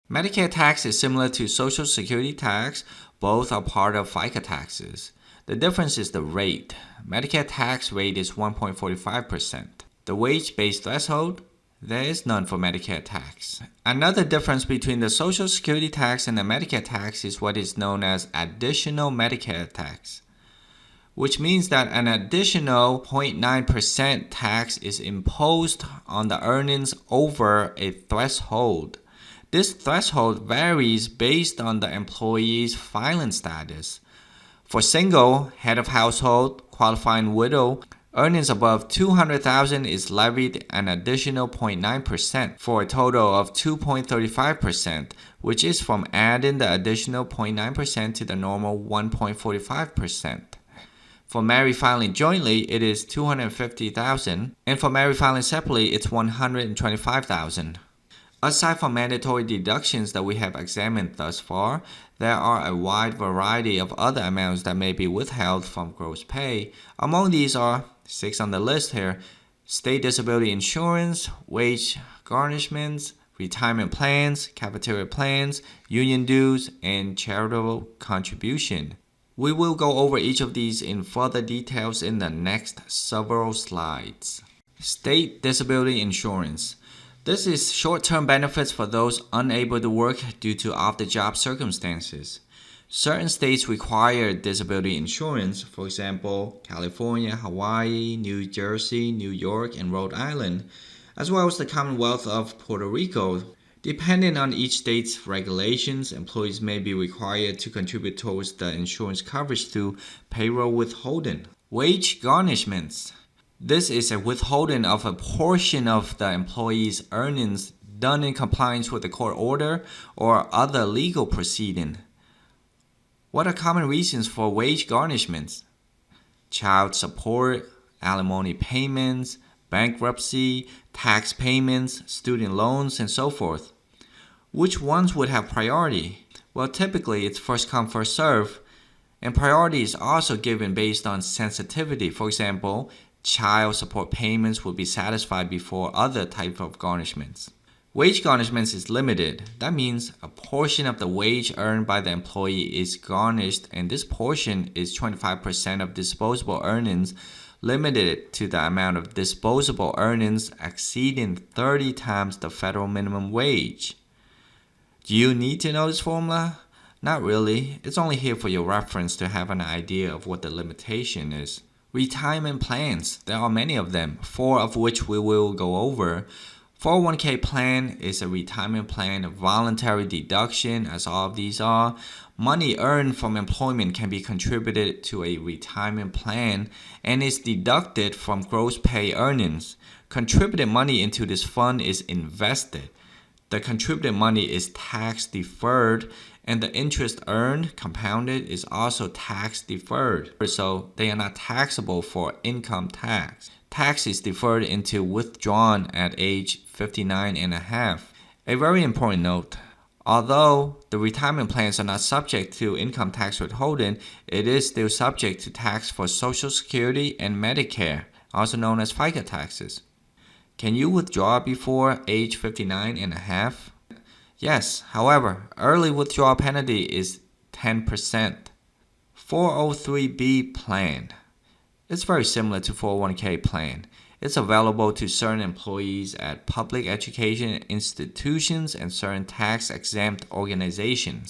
Medicare tax is similar to Social Security tax. Both are part of FICA taxes. The difference is the rate. Medicare tax rate is 1.45%. The wage-based threshold? There is none for Medicare tax. Another difference between the Social Security tax and the Medicare tax is what is known as additional Medicare tax, which means that an additional 0.9% tax is imposed on the earnings over a threshold. This threshold varies based on the employee's filing status. For single, head of household, qualifying widow, earnings above $200,000 is levied an additional 0.9% for a total of 2.35%, which is from adding the additional 0.9% to the normal 1.45%. For married filing jointly, it is $250,000, and for married filing separately, it's $125,000. Aside from mandatory deductions that we have examined thus far, there are a wide variety of other amounts that may be withheld from gross pay. Among these are 6 on the list here: state disability insurance, wage garnishments, retirement plans, cafeteria plans, union dues, and charitable contribution. We will go over each of these in further details in the next several slides. State disability insurance. This is short-term benefits for those unable to work due to off-the-job circumstances. Certain states require disability insurance, for example, California, Hawaii, New Jersey, New York, and Rhode Island, as well as the Commonwealth of Puerto Rico. Depending on each state's regulations, employees may be required to contribute towards the insurance coverage through payroll withholding. Wage garnishments. This is a withholding of a portion of the employee's earnings done in compliance with a court order or other legal proceeding. What are common reasons for wage garnishments? Child support, alimony payments, bankruptcy, tax payments, student loans, and so forth. Which ones would have priority? Well, typically it's first come, first serve, and priority is also given based on sensitivity. For example, child support payments will be satisfied before other type of garnishments. Wage garnishments is limited. That means a portion of the wage earned by the employee is garnished, and this portion is 25% of disposable earnings, limited to the amount of disposable earnings exceeding 30 times the federal minimum wage. Do you need to know this formula? Not really. It's only here for your reference to have an idea of what the limitation is. Retirement plans. There are many of them, 4 of which we will go over. 401k plan is a retirement plan of voluntary deduction, as all of these are. Money earned from employment can be contributed to a retirement plan and is deducted from gross pay earnings. Contributed money into this fund is invested. The contributed money is tax deferred, and the interest earned, compounded, is also tax deferred. So they are not taxable for income tax. Tax is deferred until withdrawn at age 59 and a half. A very important note: although the retirement plans are not subject to income tax withholding, it is still subject to tax for Social Security and Medicare, also known as FICA taxes. Can you withdraw before age 59 and a half? Yes, however, early withdrawal penalty is 10%. 403b plan. It's very similar to 401k plan. It's available to certain employees at public education institutions and certain tax-exempt organizations.